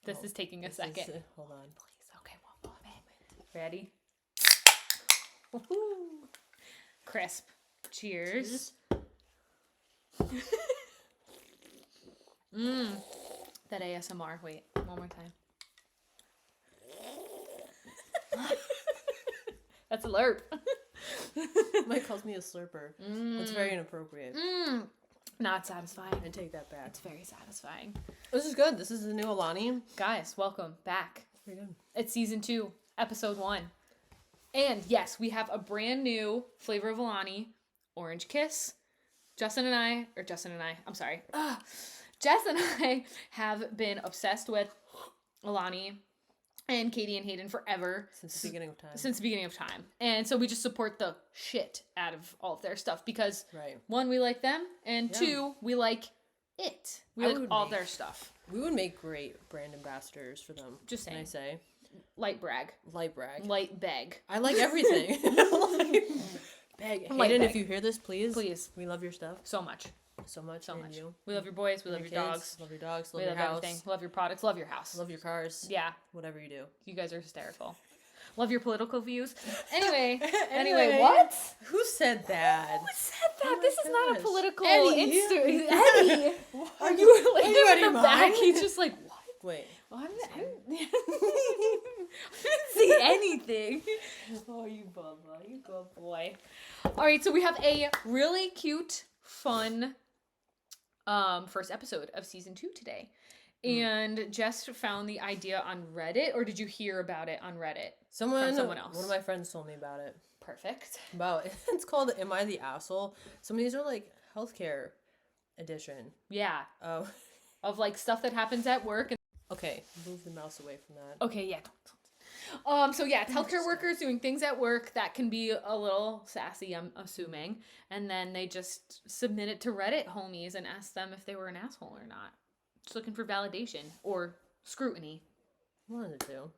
This is taking a second. Hold on. Please. Okay, one moment. Ready? Woo-hoo. Crisp. Cheers. That ASMR. Wait, one more time. That's a slurp. Mike calls me a slurper. It's very inappropriate. Not satisfying. I take that back. It's very satisfying. This is good. This is the new Alani. Guys, welcome back. Pretty good. It's season 2, episode 1. And yes, we have a brand new flavor of Alani, Orange Kiss. Jess and I have been obsessed with Alani and Katie and Hayden forever. Since the beginning of time. And so we just support the shit out of all of their stuff because, right. 1, we like them, and 2, we like it. We like all their stuff. We would make great brand ambassadors for them. Just saying. Can I say? Light brag. Light brag. Light beg. I like everything. Beg. Hayden, if you hear this, please. Please. We love your stuff. So much. So much. You. We love your boys. We love your dogs. Love your dogs. Love we your love house. Everything. Love your products. Love your house. Love your cars. Yeah. Whatever you do. You guys are hysterical. Love your political views. Anyway, what? Who said that? Who said that? Oh this is not a gosh. political Eddie. Eddie. Are you like in the back? He's just like, what? Wait. Well, I didn't see anything. Oh, you bubba. You good boy. All right, so we have a really cute, fun first episode of season 2 today. And Jess found the idea on Reddit, or did you hear about it on Reddit? From someone else. One of my friends told me about it. Perfect. It's called Am I the Asshole? Some of these are like healthcare edition. Yeah. Oh. Of like stuff that happens at work. Okay, move the mouse away from that. Okay, yeah. So yeah, it's healthcare workers doing things at work that can be a little sassy, I'm assuming. And then they just submit it to Reddit homies and ask them if they were an asshole or not. Just looking for validation or scrutiny. One of the two.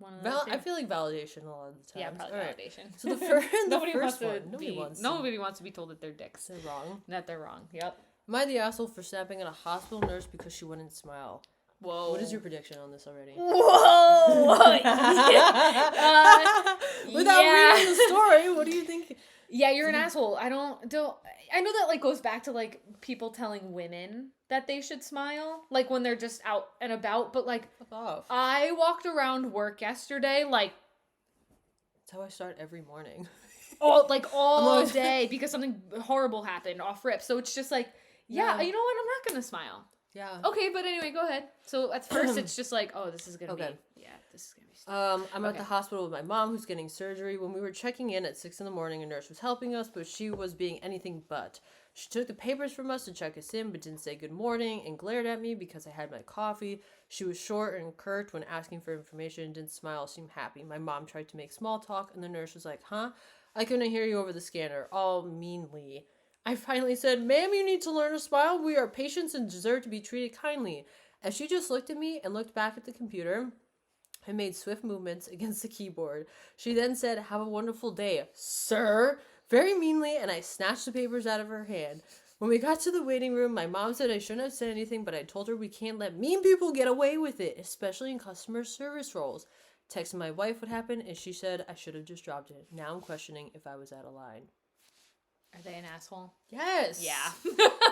I feel like validation a lot of the time. Yeah, probably validation. So the first nobody wants to be told that they're dicks. They're wrong. That they're wrong. Yep. Am I the asshole for snapping at a hospital nurse because she wouldn't smile? Whoa. What is your prediction on this already? Whoa! Without reading the story, what do you think? Yeah, you're an asshole. I know that like goes back to like people telling women that they should smile, like when they're just out and about, but like Fuck off. I walked around work yesterday like that's how I start every morning. all day because something horrible happened off rip. So it's just like, yeah, you know what? I'm not going to smile. Yeah. Okay, but anyway, go ahead. So at first it's just like, oh, this is going to be this is going to be stupid. I'm at the hospital with my mom who's getting surgery. When we were checking in at 6 a.m, a nurse was helping us, but she was being anything but. She took the papers from us to check us in, but didn't say good morning and glared at me because I had my coffee. She was short and curt when asking for information, didn't smile, seemed happy. My mom tried to make small talk, and the nurse was like, huh? I couldn't hear you over the scanner, all meanly. I finally said, ma'am, you need to learn to smile. We are patients and deserve to be treated kindly. As she just looked at me and looked back at the computer and made swift movements against the keyboard. She then said, have a wonderful day, sir, very meanly, and I snatched the papers out of her hand. When we got to the waiting room, my mom said I shouldn't have said anything, but I told her we can't let mean people get away with it, especially in customer service roles. Texted my wife what happened, and she said I should have just dropped it. Now I'm questioning if I was out of line. Are they an asshole? Yes. Yeah.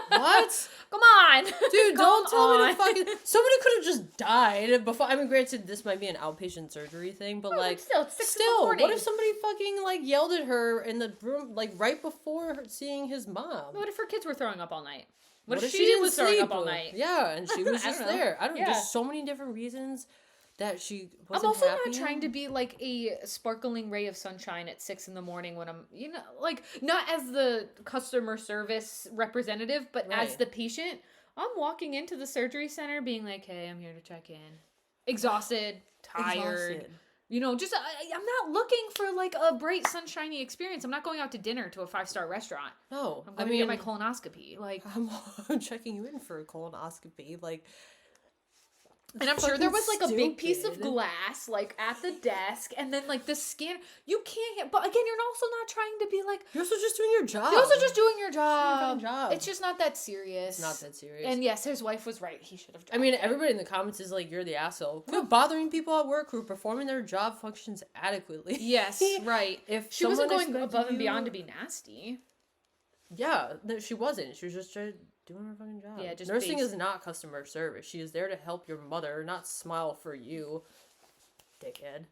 What? Come on. Dude, don't tell me to fucking... Somebody could have just died before... I mean, granted, this might be an outpatient surgery thing, but like... Still, it's 6 in the morning. What if somebody fucking like yelled at her in the room, like right before seeing his mom? What if her kids were throwing up all night? What if she was throwing up all night? Yeah, and she was just there. I don't know. Yeah. There's so many different reasons that she wasn't I'm also happy. not trying to be like a sparkling ray of sunshine at 6 a.m. when I'm, like not as the customer service representative, but as the patient. I'm walking into the surgery center being like, hey, I'm here to check in. Exhausted, tired. Just I'm not looking for like a bright sunshiny experience. I'm not going out to dinner to a 5-star restaurant. No. I'm going to get my colonoscopy. Like I'm checking you in for a colonoscopy. Like, And I'm sure there was like a big piece of glass like at the desk, and then like the scanner. You can't. But again, you're also not trying to be like. You're also just doing your job. You're also just doing your job. It's just not that serious. It's not that serious. And yes, his wife was right. He should have. I mean, everybody in the comments is like, "You're the asshole." Quit bothering people at work who are performing their job functions adequately. Yes, right. If she wasn't going above and beyond to be nasty. Yeah, no, she wasn't. She was just doing her fucking job. Yeah, just nursing is not customer service. She is there to help your mother, not smile for you, dickhead.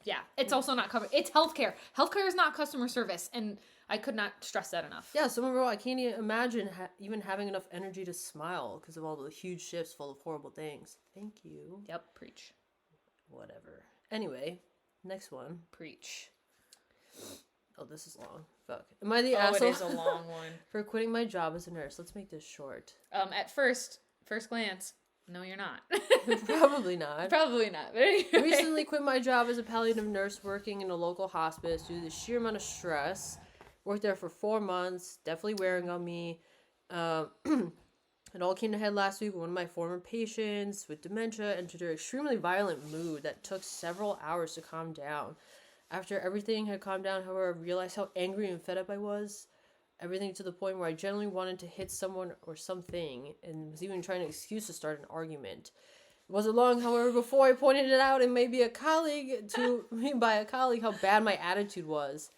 Yeah, it's also not covered. It's healthcare. Healthcare is not customer service, and I could not stress that enough. Yeah, someone wrote, I can't even imagine even having enough energy to smile because of all the huge shifts full of horrible things. Thank you. Yep, preach. Whatever. Anyway, next one. Preach. Oh, this is long. Fuck. Am I the asshole? It is a long one. For quitting my job as a nurse. Let's make this short. At first glance, no, you're not. Probably not. Probably not. But anyway. I recently quit my job as a palliative nurse working in a local hospice due to the sheer amount of stress. Worked there for 4 months, definitely wearing on me. It all came to head last week when one of my former patients with dementia entered an extremely violent mood that took several hours to calm down. After everything had calmed down, however, I realized how angry and fed up I was. Everything to the point where I genuinely wanted to hit someone or something, and was even trying an excuse to start an argument. It wasn't long, however, before I pointed it out and maybe a colleague how bad my attitude was.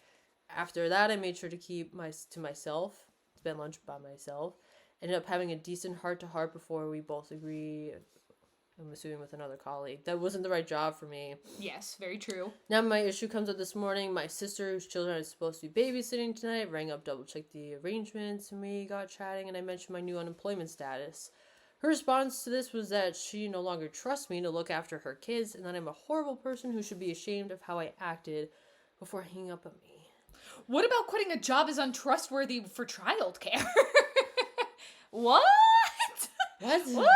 After that, I made sure to keep to myself, spend lunch by myself. Ended up having a decent heart-to-heart before we both agree. I'm assuming with another colleague. That wasn't the right job for me. Yes, very true. Now my issue comes up this morning. My sister, whose children are supposed to be babysitting tonight, rang up, double-checked the arrangements, and we got chatting, and I mentioned my new unemployment status. Her response to this was that she no longer trusts me to look after her kids, and that I'm a horrible person who should be ashamed of how I acted before hanging up on me. What about quitting a job as untrustworthy for childcare? What? What?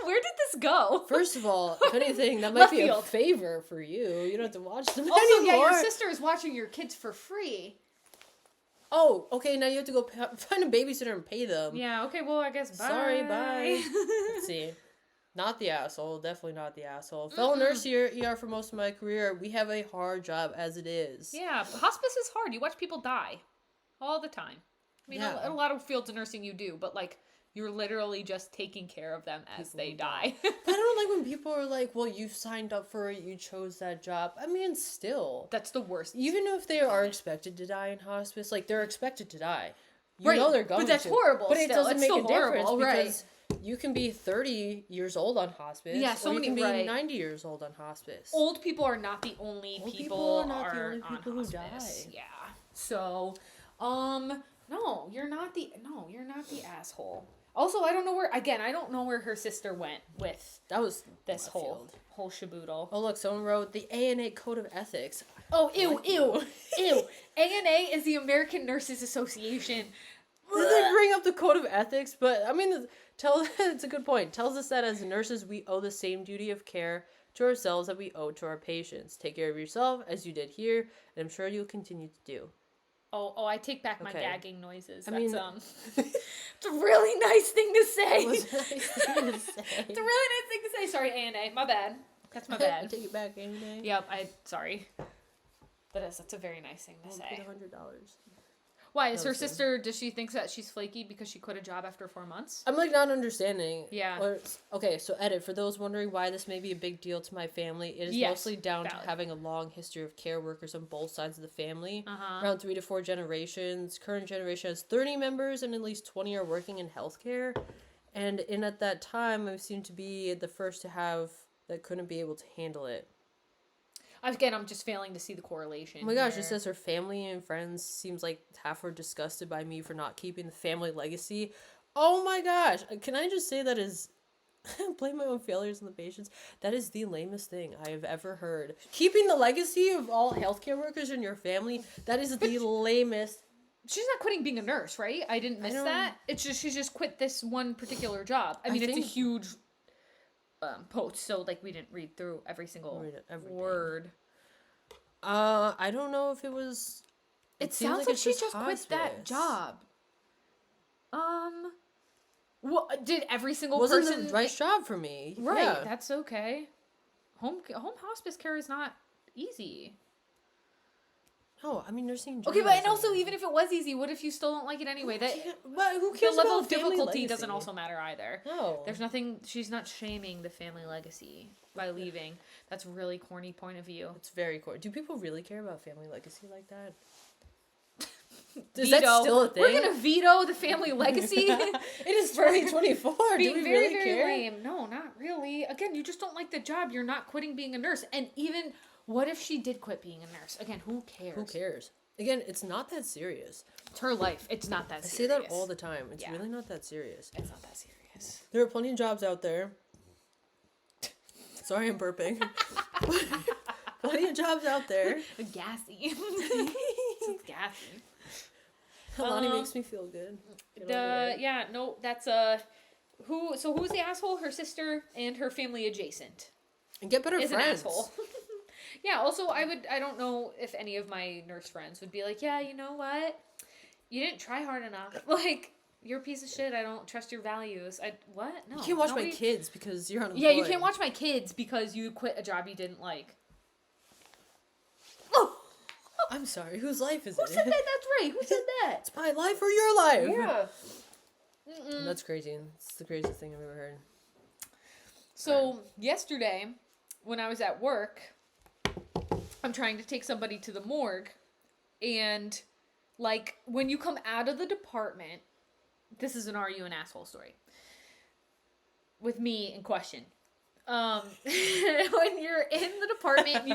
Where did this go? First of all, if anything, that might be a favor for you. You don't have to watch them also, anymore. Yeah, your sister is watching your kids for free. Oh, okay, now you have to go find a babysitter and pay them. Yeah, okay, well, I guess bye. Sorry, bye. Let's see. Not the asshole. Definitely not the asshole. Fellow nurse here, ER for most of my career. We have a hard job as it is. Yeah, hospice is hard. You watch people die all the time. I mean, a lot of fields of nursing you do, but like, you're literally just taking care of them as they die. I don't like when people are like, well, you signed up for it, you chose that job. I mean, still. That's the worst. Even if they are expected to die in hospice, like, they're expected to die. You know they're going to. But that's horrible. But it doesn't make a difference because you can be 30 years old on hospice. Yeah, so or you many, can be 90 years old on hospice. Old people are not the only people who die. Yeah. So, no, you're not the asshole. Also, I don't know where her sister went with this whole shaboodle. Oh, look, someone wrote the ANA Code of Ethics. Oh, ew. ANA is the American Nurses Association. Did they bring up the Code of Ethics? But, I mean, it's a good point. Tells us that as nurses, we owe the same duty of care to ourselves that we owe to our patients. Take care of yourself, as you did here, and I'm sure you'll continue to do. Oh, I take back my gagging noises. I mean, it's a really nice thing to say. It's a nice thing to say. It's a really nice thing to say. Sorry, ANA. My bad. That's my bad. I take it back, ANA. Yep, sorry. That's a very nice thing to say. $100. Why? Is her sister, does she think that she's flaky because she quit a job after 4 months? I'm, like, not understanding. Yeah. Okay, so edit. For those wondering why this may be a big deal to my family, it is mostly down to having a long history of care workers on both sides of the family. Around 3 to 4 generations. Current generation has 30 members, and at least 20 are working in healthcare. And at that time, I seem to be the first to have that couldn't be able to handle it. Again, I'm just failing to see the correlation. Oh my gosh, it says her family and friends seems like half were disgusted by me for not keeping the family legacy. Oh my gosh. Can I just say that is... blame my own failures on the patients. That is the lamest thing I have ever heard. Keeping the legacy of all healthcare workers in your family, that is the lamest... She's not quitting being a nurse, right? I didn't miss that. It's just, she's just quit this one particular job. I mean, it's a huge... post, so like we didn't read through every single word. I don't know if it was. It sounds like she just quit that job. Well, did every single wasn't person... the right job for me. Right, yeah. that's okay. Home hospice care is not easy. No, I mean, nursing. Okay, but and also, even if it was easy, what if you still don't like it anyway? That but who cares? The level about of difficulty legacy? doesn't also matter either. No, there's nothing. She's not shaming the family legacy by leaving. That's a really corny point of view. It's very corny. Do people really care about family legacy like that? Is that still a thing? We're gonna veto the family legacy. It is 2024. Being Do we very, really very care? lame. No, not really. Again, you just don't like the job. You're not quitting being a nurse. And even what if she did quit being a nurse? Again, who cares? Who cares? Again, it's not that serious. It's her life. It's not that serious. I say that all the time. It's really not that serious. It's not that serious. There are plenty of jobs out there. Sorry, I'm burping. Plenty of jobs out there. Gassy. It's gassy. Alani makes me feel good. That's who's the asshole? Her sister and her family adjacent. And get better is friends. An asshole. Yeah, also I don't know if any of my nurse friends would be like, yeah, you know what? You didn't try hard enough. Like, you're a piece of shit. I don't trust your values. What? No. You can't watch my kids because you're unemployed. Yeah, you can't watch my kids because you quit a job you didn't like. Oh! I'm sorry, whose life is it? Who said that? That's right. Who said that? It's my life or your life. Yeah. That's crazy. It's the craziest thing I've ever heard. So, yesterday, when I was at work, I'm trying to take somebody to the morgue, and, like, when you come out of the department, this is an Are You an Asshole story, with me in question. When you're in the department,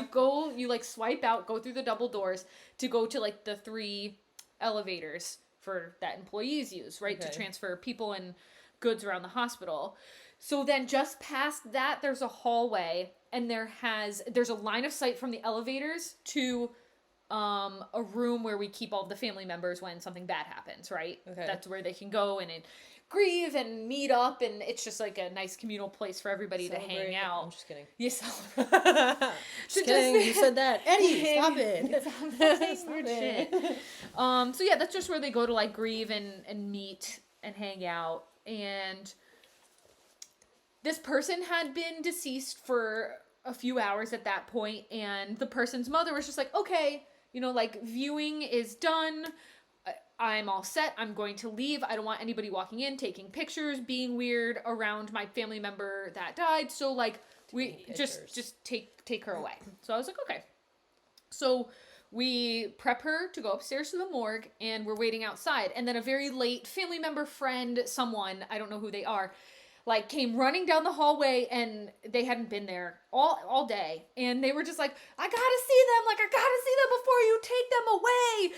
you like swipe out, go through the double doors to go to like the 3 elevators for that employees use, right? To transfer people and goods around the hospital. So then just past that, there's a hallway, and there's a line of sight from the elevators to a room where we keep all the family members when something bad happens, right? Okay. That's where they can go and grieve and meet up, and it's just like a nice communal place for everybody to hang out. I'm just kidding. You just kidding. You said that. Eddie, stop it. Stop weird shit. So yeah, that's just where they go to like grieve and meet and hang out. And this person had been deceased for a few hours at that point, and the person's mother was just like, okay, like viewing is done. I'm all set. I'm going to leave. I don't want anybody walking in, taking pictures, being weird around my family member that died. So like we just take her away. So I was like, okay. So we prep her to go upstairs to the morgue, and we're waiting outside. And then a very late family member, friend, someone, I don't know who they are, like came running down the hallway, and they hadn't been there all day, and they were just like, I gotta see them before you take them away.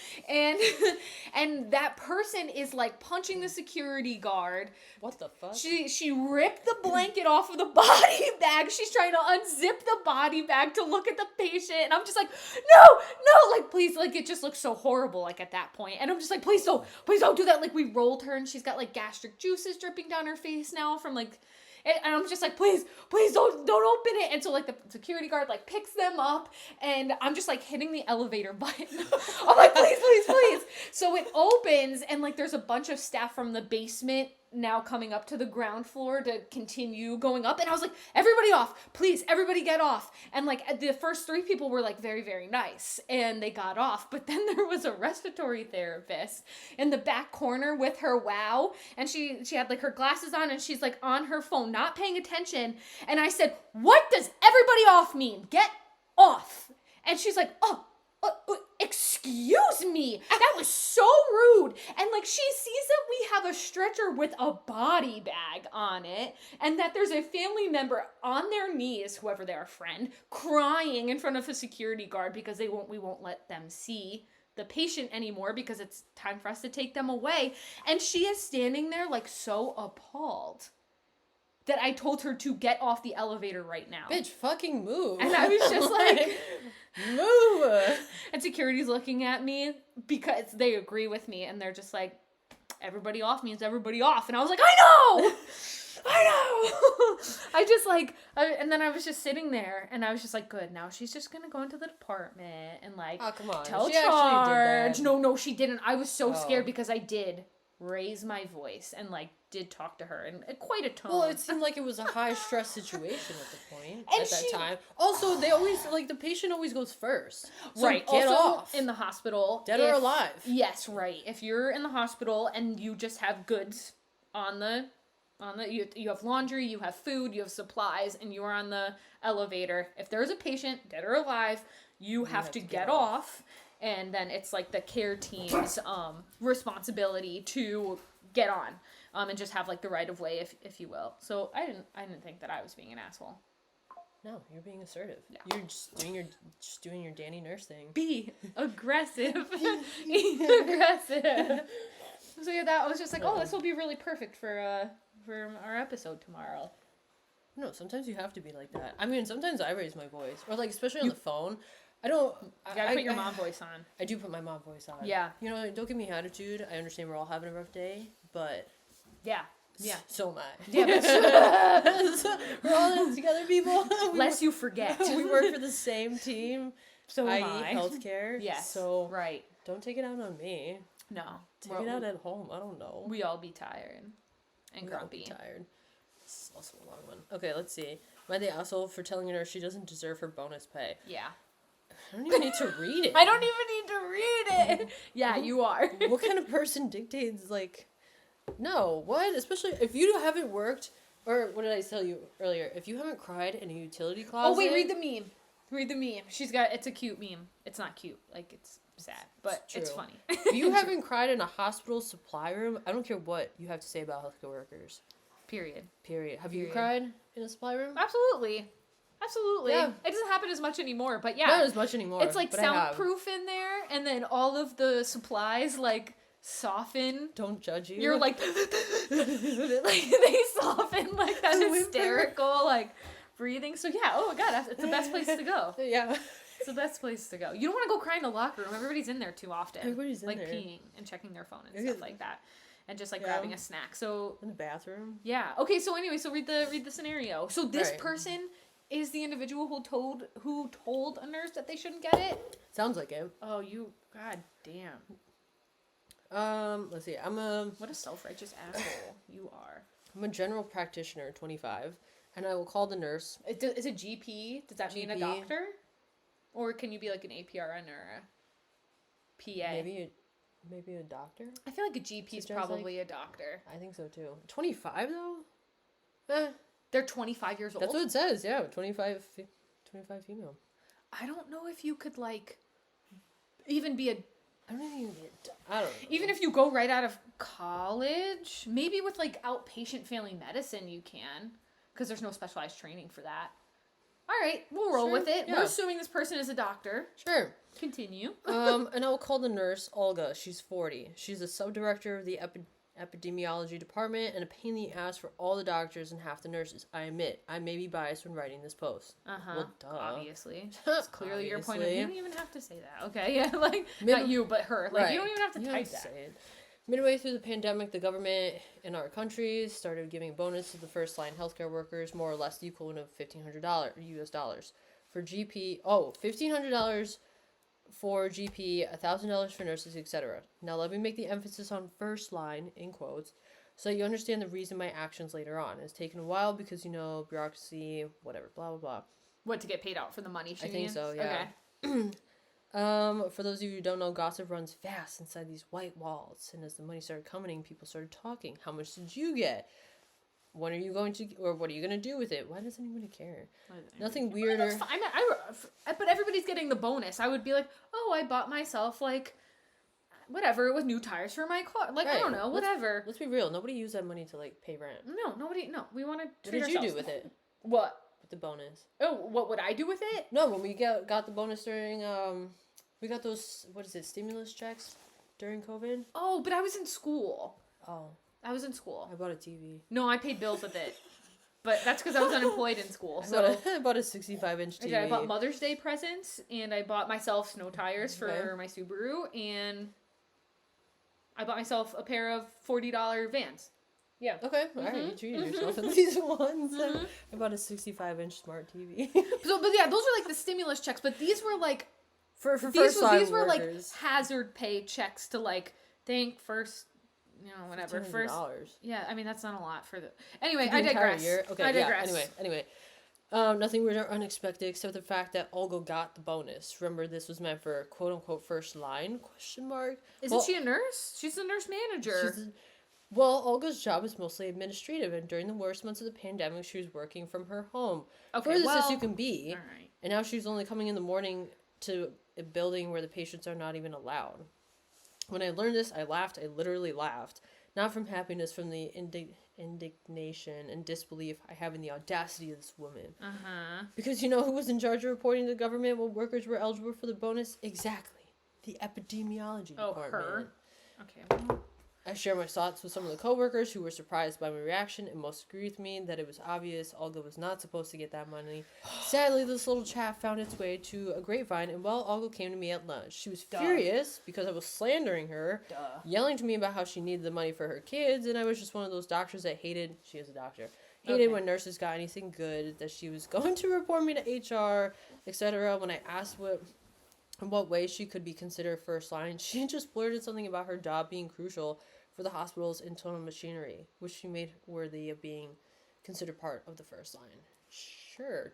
And that person is like punching the security guard. What the fuck? She ripped the blanket off of the body bag. She's trying to unzip the body bag to look at the patient, and I'm just like, no, like please, like it just looks so horrible like at that point. And I'm just like, please don't do that. Like we rolled her, and she's got like gastric juices dripping down her face now from like, and I'm just like, please don't open it. And so like the security guard like picks them up, and I'm just like hitting the elevator button. I'm like, please. So it opens, and like there's a bunch of staff from the basement now coming up to the ground floor to continue going up. And I was like, everybody off, please, everybody get off. And like the first 3 people were like very, very nice, and they got off. But then there was a respiratory therapist in the back corner with her wow. And she had like her glasses on, and she's like on her phone, not paying attention. And I said, what does everybody off mean? Get off. And she's like, excuse me, that was so rude. And like she sees that we have a stretcher with a body bag on it, and that there's a family member on their knees, whoever their friend, crying in front of a security guard because we won't let them see the patient anymore because it's time for us to take them away. And she is standing there like so appalled that I told her to get off the elevator right now. Bitch, fucking move. And I was just like, move. And security's looking at me because they agree with me, and they're just like, everybody off means everybody off. And I was like, I know. I just like, and then I was just sitting there, and I was just like, good, now she's just gonna go into the department and like, oh, come on. tell she charge. Actually did that. No, she didn't. I was so scared because I did. raise my voice and like did talk to her in quite a tone. Well, it seemed like it was a high stress situation at the point And at that time. Also, they always like the patient always goes first. So right. Get also, off. in the hospital. Dead or alive. Yes, right. If you're in the hospital and you just have goods on the you have laundry, you have food, you have supplies, and you're on the elevator. If there's a patient, dead or alive, you have to get off. And then it's like the care team's responsibility to get on and just have like the right of way, if you will. So I didn't think that I was being an asshole. No, you're being assertive. Yeah. You're just doing your Danny nurse thing. Be aggressive. Be aggressive. So yeah, that was just like, oh, this will be really perfect for our episode tomorrow. No, sometimes you have to be like that. I mean, sometimes I raise my voice, or like especially on the phone. I don't. You gotta put your mom voice on. I do put my mom voice on. Yeah. You know, don't give me attitude. I understand we're all having a rough day, but Yeah. Yeah. so am I. Yeah, but we're all in it together, people. lest you forget. We work for the same team. So am i.e. I. healthcare. Yes. So right. don't take it out on me. No. Take it out at home. I don't know. We all be tired and We all grumpy. be tired. This is also a long one. Okay, let's see. Am I the asshole for telling her she doesn't deserve her bonus pay? Yeah. I don't even need to read it. I don't even need to read it. Yeah, you are. What kind of person dictates, like, no, what? Especially if you haven't worked, or what did I tell you earlier? If you haven't cried in a utility closet. Oh, wait, read the meme. Read the meme. It's a cute meme. It's not cute. Like, it's sad, but it's funny. If you haven't cried in a hospital supply room, I don't care what you have to say about healthcare workers. Period. Have you cried in a supply room? Absolutely. Yeah. It doesn't happen as much anymore, but yeah. Not as much anymore. It's like soundproof in there, and then all of the supplies like soften. Don't judge you. You're like, like they soften like that hysterical like breathing. So yeah, oh my god, it's the best place to go. Yeah. It's the best place to go. You don't want to go cry in the locker room. Everybody's in there too often. Everybody's in like there. peeing and checking their phone and stuff like that, and just like Yeah. grabbing a snack. So In the bathroom. yeah. Okay. So anyway, so read the scenario. So this Right. person is the individual who told a nurse that they shouldn't get it. Sounds like it. Oh, you. God damn. Let's see. What a self-righteous asshole you are. I'm a general practitioner, 25, and I will call the nurse. Is a GP? Does that mean a GP. doctor? Or can you be like an APRN or a PA? Maybe a doctor? I feel like a GP is probably a doctor. I think so too. 25 though? They're 25 years old? That's what it says, yeah. 25 female. I don't know if you could like even be a... I don't even I don't know. Even if you go right out of college, maybe with like outpatient family medicine you can, because there's no specialized training for that. All right, we'll roll with it. Yeah. We're assuming this person is a doctor. Sure. Continue. And I will call the nurse, Olga. She's 40. She's a subdirector of the epidemiology department and a pain in the ass for all the doctors and half the nurses. I admit, I may be biased when writing this post. Uh-huh. Well, duh. Obviously. It's clearly your point of view. You Obviously. don't even have to say that. Okay, yeah, like, not you, but her. Like, Right. you don't even have to You type don't that. say it. Midway through the pandemic, the government in our countries started giving bonus to the first line healthcare workers, more or less the equivalent of $1,500 US dollars. For GP, $1,500 for GP, $1,000 for nurses, etc. Now let me make the emphasis on first line, in quotes, so that you understand the reason my actions later on. It's taken a while because, bureaucracy, whatever, blah, blah, blah. What, to get paid out for the money she I think means? so, yeah. Okay. For those of you who don't know, gossip runs fast inside these white walls. And as the money started coming in, people started talking. How much did you get? When are you going to, or what are you going to do with it? Why does anybody care? Nothing weirder. That's fine. But everybody's getting the bonus. I would be like, oh, I bought myself, like, whatever, with new tires for my car. Like, I don't know, whatever. Let's be real. Nobody used that money to, like, pay rent. No, we want to What treat did ourselves. you do with it? What? With the bonus? Oh, what would I do with it? No, when we got the bonus during, we got those, stimulus checks during COVID? Oh, but I was in school. Oh. I was in school. I bought a TV. No, I paid bills with it. But that's because I was unemployed in school. So I bought a 65-inch TV. I bought Mother's Day presents, and I bought myself snow tires for my Subaru, and I bought myself a pair of $40 Vans. Yeah. Okay, alright, you treated yourself in these ones. I bought a 65-inch smart TV. But yeah, those are like the stimulus checks, but these were like for these first-line were like workers. hazard pay checks to like thank first whatever. First, $1,500. yeah, I mean, that's not a lot for the... Anyway, For the I entire digress. year? Okay, I digress. Yeah, anyway. Nothing weird or unexpected except the fact that Olga got the bonus. Remember, this was meant for quote-unquote first line, question mark? Isn't she a nurse? She's a nurse manager. Well, Olga's job is mostly administrative, and during the worst months of the pandemic, she was working from her home. Okay, Furthest well, you can be. all right. And now she's only coming in the morning to a building where the patients are not even allowed. When I learned this, I laughed. I literally laughed. Not from happiness, from the indignation and disbelief I have in the audacity of this woman. Uh-huh. Because you know who was in charge of reporting to the government when workers were eligible for the bonus? Exactly. The epidemiology department. Her? Okay. I share my thoughts with some of the coworkers who were surprised by my reaction and most agreed with me that it was obvious Olga was not supposed to get that money. Sadly, this little chat found its way to a grapevine, and Olga came to me at lunch. She was furious because I was slandering her, yelling to me about how she needed the money for her kids, and I was just one of those doctors that hated, she is a doctor, hated when nurses got anything good, that she was going to report me to HR, etc. When I asked in what way she could be considered first line, she just blurted something about her job being crucial for the hospital's internal machinery, which she made worthy of being considered part of the first line. Sure, ...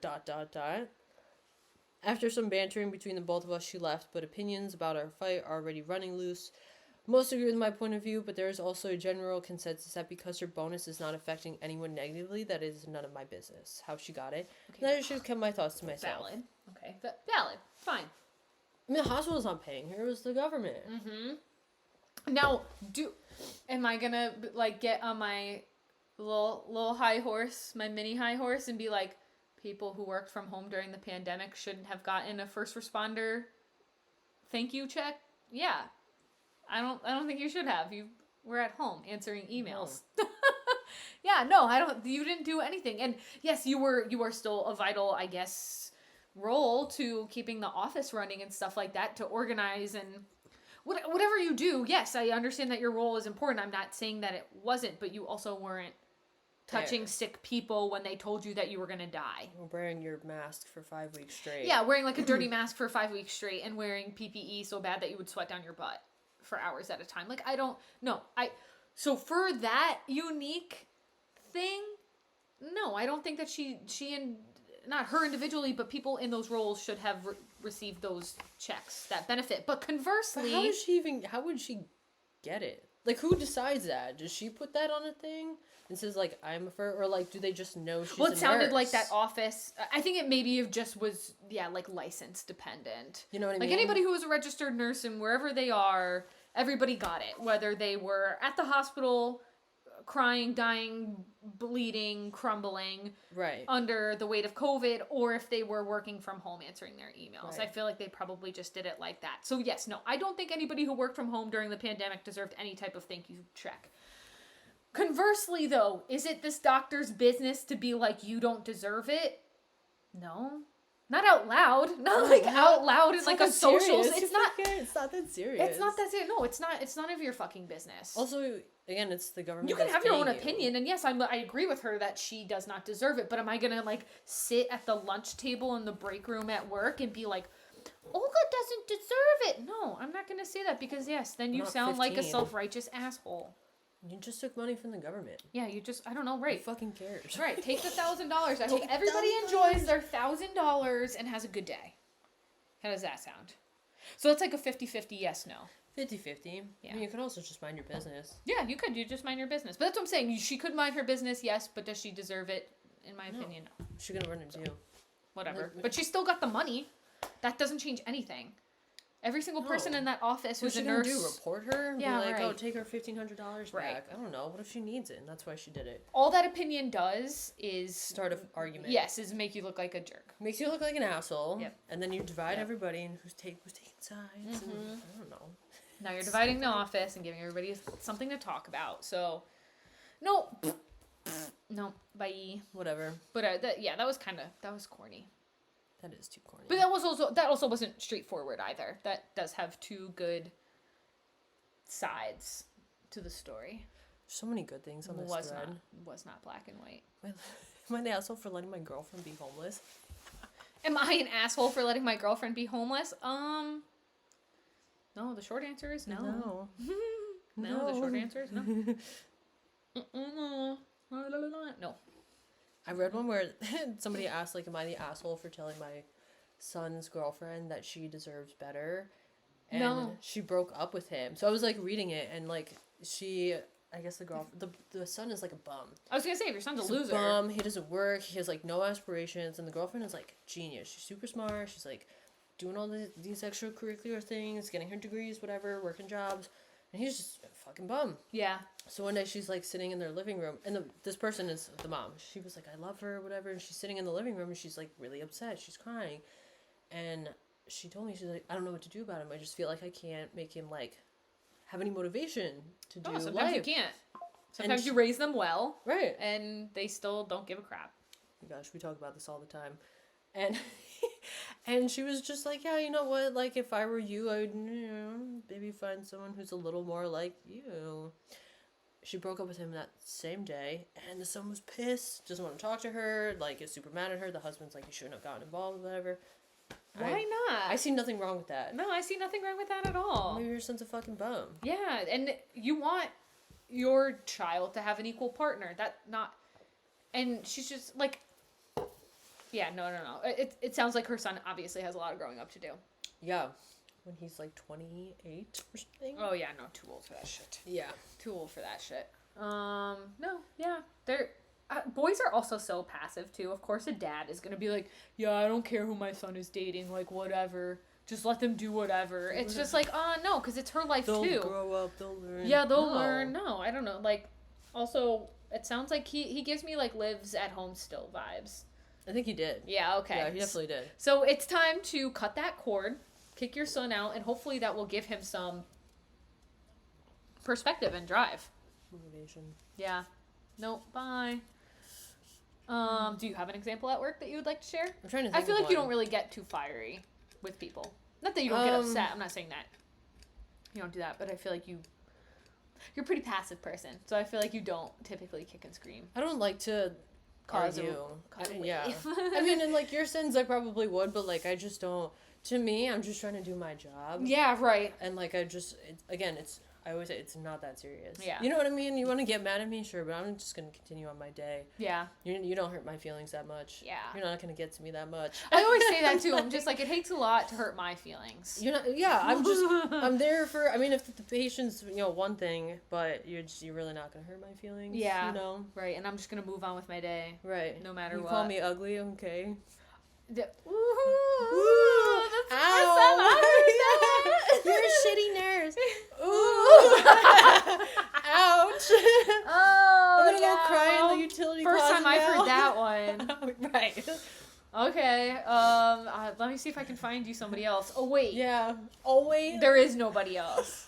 After some bantering between the both of us, she left, but opinions about our fight are already running loose. Most agree with my point of view, but there is also a general consensus that because her bonus is not affecting anyone negatively, that is none of my business. How she got it. Okay. Then I should have kept my thoughts to myself. Valid. Okay. Valid. Fine. I mean, the hospital's not paying her. It was the government. Mm-hmm. Now, am I gonna, like, get on my little high horse, my mini high horse, and be like, people who worked from home during the pandemic shouldn't have gotten a first responder thank you check? Yeah. I don't think you should have. You were at home answering emails. No. Yeah, no, you didn't do anything. And yes, you are still a vital, I guess, role to keeping the office running and stuff like that, to organize and whatever you do. Yes, I understand that your role is important. I'm not saying that it wasn't, but you also weren't touching sick people when they told you that you were going to die. Wearing your mask for 5 weeks straight. Yeah, wearing like a dirty mask for 5 weeks straight and wearing PPE so bad that you would sweat down your butt for hours at a time. Like, so for that unique thing, no, I don't think that she and not her individually, but people in those roles should have received those checks that benefit. But conversely, but how would she get it? Like, who decides that? Does she put that on a thing and says, like, I'm a first, or like, do they just know she's well, it a sounded nurse? like that office. I think it maybe just was, like license dependent. You know what I mean? Like anybody who was a registered nurse and wherever they are, everybody got it. Whether they were at the hospital, crying, dying, bleeding, crumbling, right, under the weight of COVID, or if they were working from home answering their emails. Right. I feel like they probably just did it like that. So yes, no, I don't think anybody who worked from home during the pandemic deserved any type of thank you check. Conversely, though, is it this doctor's business to be like, you don't deserve it? No. Not out loud. Not like out loud in like a social. It's not that serious. It's not that serious. No, it's not. It's none of your fucking business. Also, again, it's the government. You can have your own opinion, and yes, I agree with her that she does not deserve it. But am I gonna like sit at the lunch table in the break room at work and be like, Olga doesn't deserve it? No, I'm not gonna say that because yes, then you sound 15. Like a self-righteous asshole. You just took money from the government. Yeah, I don't know, right. Who fucking cares? Right, take the $1,000. I hope everybody enjoys their $1,000 and has a good day. How does that sound? So it's like a 50-50 yes, no. 50-50. Yeah. I mean, you could also just mind your business. Yeah, you could. You just mind your business. But that's what I'm saying. She could mind her business, yes, but does she deserve it? In my opinion, no. She's going to run into you. Whatever. But she still got the money. That doesn't change anything. Every single person in that office who's a nurse. What do? Report her? And yeah, be like, right. Oh, take her $1,500 back. I don't know. What if she needs it? And that's why she did it. All that opinion does is start an argument. Yes, is make you look like a jerk. Makes you look like an asshole. Yep. And then you divide everybody and who's taking sides. Mm-hmm. And, I don't know. Now you're dividing the office and giving everybody something to talk about. So, no, bye. Whatever. But that was corny. That is too corny. But that also wasn't straightforward either. That does have two good sides to the story. So many good things on this thread. Was not black and white. Am I an asshole for letting my girlfriend be homeless? Am I an asshole for letting my girlfriend be homeless? No, the short answer is no. No. No. The short answer is no. No. I read one where somebody asked, like, am I the asshole for telling my son's girlfriend that she deserves better? And No. she broke up with him. So I was, like, reading it, and, like, I guess the son is, like, a bum. I was gonna say, if your son's He's a loser. a bum, he doesn't work, he has, like, no aspirations, and the girlfriend is, like, genius. She's super smart, she's, like, doing all these extracurricular things, getting her degrees, whatever, working jobs, and he's just a fucking bum. Yeah. So one day she's, like, sitting in their living room, and this person is the mom. She was like, I love her, whatever, and she's sitting in the living room, and she's, like, really upset. She's crying. And she told me, she's like, I don't know what to do about him. I just feel like I can't make him, like, have any motivation to do Sometimes life. you can't. Sometimes you raise them well. Right. And they still don't give a crap. Oh my gosh, we talk about this all the time. And and she was just like, yeah, you know what? Like, if I were you, I would, maybe find someone who's a little more like you. She broke up with him that same day, and the son was pissed, doesn't want to talk to her, like, is super mad at her. The husband's like, you shouldn't have gotten involved, whatever. Why not? I see nothing wrong with that. No, I see nothing wrong with that at all. Maybe your son's a fucking bum. Yeah, and you want your child to have an equal partner. And she's just like, yeah, no. It sounds like her son obviously has a lot of growing up to do. Yeah. When he's like 28 or something. Oh yeah, no, too old for that shit. Yeah. Too old for that shit. No, yeah, they're. Boys are also so passive too. Of course, a dad is gonna be like, "Yeah, I don't care who my son is dating. Like, whatever. Just let them do whatever." It's just like, no, because it's her life they'll too. They'll grow up. They'll learn. Yeah, they'll learn. No, I don't know. Like, also, it sounds like he gives me like lives at home still vibes. I think he did. Yeah. Okay. Yeah, he definitely did. So it's time to cut that cord, kick your son out, and hopefully that will give him some perspective and drive. Motivation. Yeah. No. Bye. Do you have an example at work that you would like to share? I'm trying to think. I feel like you don't really get too fiery with people. Not that you don't get upset. I'm not saying that. You don't do that, but I feel like you're a pretty passive person. So I feel like you don't typically kick and scream. I don't like to Cause argue. a Yeah. wave. I mean, in like your sins, I probably would, but like I just don't. To me, I'm just trying to do my job. Yeah. Right. And like I always say it's not that serious. Yeah. You know what I mean? You want to get mad at me, sure, but I'm just gonna continue on my day. Yeah. You don't hurt my feelings that much. Yeah. You're not gonna get to me that much. I always say that too. I'm just like, it takes a lot to hurt my feelings. You're not. Yeah. I'm there for. I mean, if the patient's one thing, but you're really not gonna hurt my feelings. Yeah. You know. Right. And I'm just gonna move on with my day. Right. No matter you what. Call me ugly, okay? Ooh, Ow! that's the first time I heard that. You're a shitty nurse. Ooh! Ouch! Oh, I'm gonna go cry in the utility first closet time I've now. heard that one. Right. Okay. Let me see if I can find you somebody else. Oh wait. Yeah. Oh wait. There is nobody else.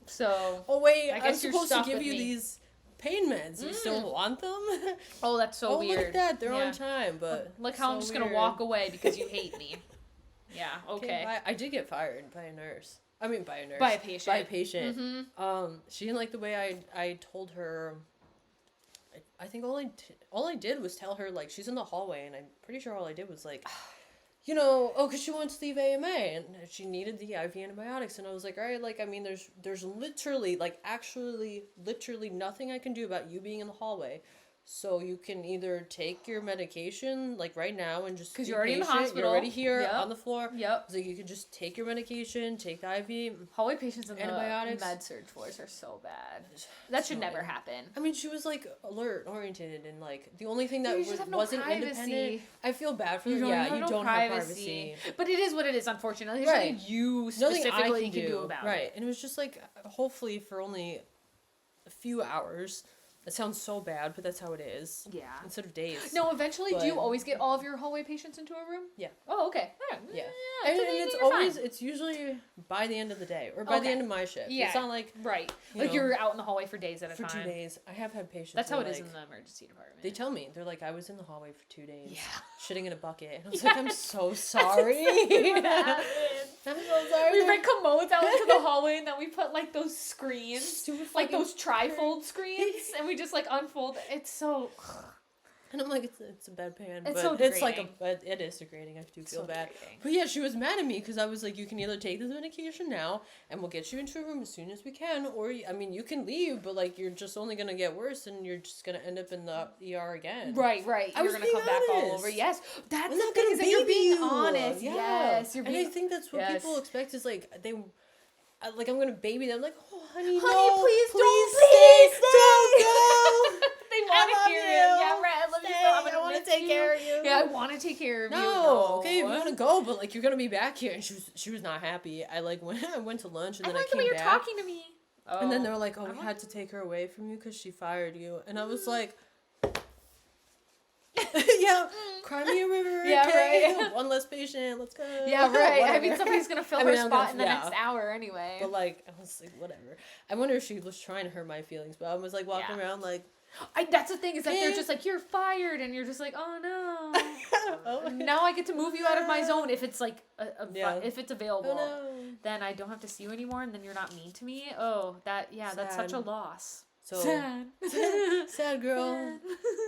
So. Oh wait. I I'm guess you're supposed to stuck give with you me. these pain meds. You still want them? Oh, that's so weird. Look at that. They're Yeah. on time, but Look how I'm just gonna walk away because you hate me. Yeah. Okay. bye. I did get fired by a nurse. I mean, by a nurse. By a patient. By a patient. Mm-hmm. She didn't like the way I told her. I think all I did was tell her, like, she's in the hallway, and I'm pretty sure all I did was, like, because she wants to leave AMA, and she needed the IV antibiotics, and I was like, all right, like, I mean, there's literally, like, actually, literally nothing I can do about you being in the hallway. So you can either take your medication, like, right now and just... Because you're already in the hospital. You're already here Yep. on the floor. Yep. So you can just take your medication, take the IV. Hallway patients in Antibiotics. the med-surg floors are so bad. That should never happen. I mean, she was, like, alert-oriented, and, like, the only thing that You just have no wasn't privacy. independent... I feel bad for You her. don't, Yeah, you you don't have privacy. But it is what it is, unfortunately. There's Right. nothing you Nothing specifically I can do about right. it. And it was just, like, hopefully for only a few hours... It sounds so bad, but that's how it is. Yeah. Instead of days. No, eventually, But- do you always get all of your hallway patients into a room? Yeah. Oh, okay. Yeah. Yeah, And so it's you're always, fine. it's usually by the end of the day, or by the Okay. end of my shift. Yeah. It's not like, Right. you Like know, you're out in the hallway for days at a for time. 2 days. I have had patients That's how where, it is like, in the emergency department. They tell me, they're like, I was in the hallway for 2 days. Yeah. Shitting in a bucket. And I was like, I'm so sorry. What happened? I'm so sorry. We bring commodes out into the hallway and then we put like those screens, Stupid like fucking- those trifold screens, and we just like unfold. It's so. And I'm like, it's a bedpan, It's but so it's like degrading. but it is degrading. I do feel bad. degrading. But yeah, she was mad at me because I was like, you can either take this medication now, and we'll get you into a room as soon as we can, or I mean, you can leave, but like you're just only gonna get worse, and you're just gonna end up in the ER again. Right. You're gonna come back all over. Yes, that's the thing is that you're being honest. Yeah. Yes, you're being. And I think that's what people expect is like like I'm gonna baby them. Like, oh Honey, honey, no, please stay, don't go. They want to hear it. Yeah, right. I love you. So I want to take care of you. Yeah, I want to take care of you. No, okay, if you want to go, but like you're gonna be back here, and she was not happy. I like when I went to lunch, and then I came the way you're back, talking to me. Oh. And then they were like, "Oh, we had to take her away from you because she fired you," and I was like, "Yeah, cry me a river. Yeah, okay? right. One less patient. Let's go." Yeah, right. Whatever. I mean, somebody's gonna fill her spot in the next yeah. hour anyway. But like, I was like, whatever. I wonder if she was trying to hurt my feelings, but I was like walking around like. That's the thing is that they're just like, you're fired, and you're just like, oh no. Oh, now I get to move you out of my zone if it's like if it's available. Oh, no. Then I don't have to see you anymore, and then you're not mean to me. Oh, that's such a loss. So sad. Sad girl. Sad.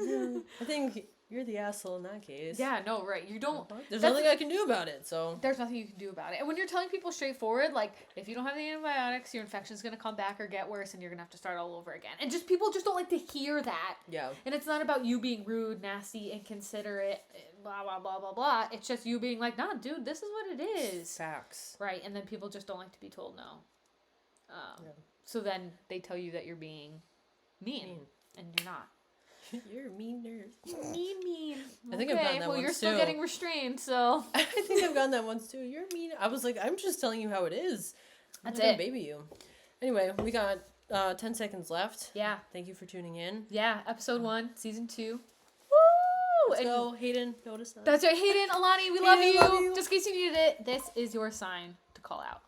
No, I think you're the asshole in that case. Yeah, no, right. You don't. There's nothing I can do about it, so. There's nothing you can do about it. And when you're telling people straightforward, like, if you don't have the antibiotics, your infection's going to come back or get worse, and you're going to have to start all over again. And people just don't like to hear that. Yeah. And it's not about you being rude, nasty, inconsiderate, blah, blah, blah, blah, blah. It's just you being like, nah, dude, this is what it is. Facts. Right. And then people just don't like to be told no. Yeah. So then they tell you that you're being mean. And you're not. You're a mean nurse. Mean. I think I've gotten that well, once you're still too. getting restrained, so. I think I've gotten that once too. You're mean. I was like, I'm just telling you how it is. That's I'm gonna it. baby you. Anyway, we got 10 seconds left. Yeah. Thank you for tuning in. Yeah, episode 1, season 2. Woo! Let's go. Hayden, notice that. That's right. Hayden, Alani, we love you. Just in case you needed it, this is your sign to call out.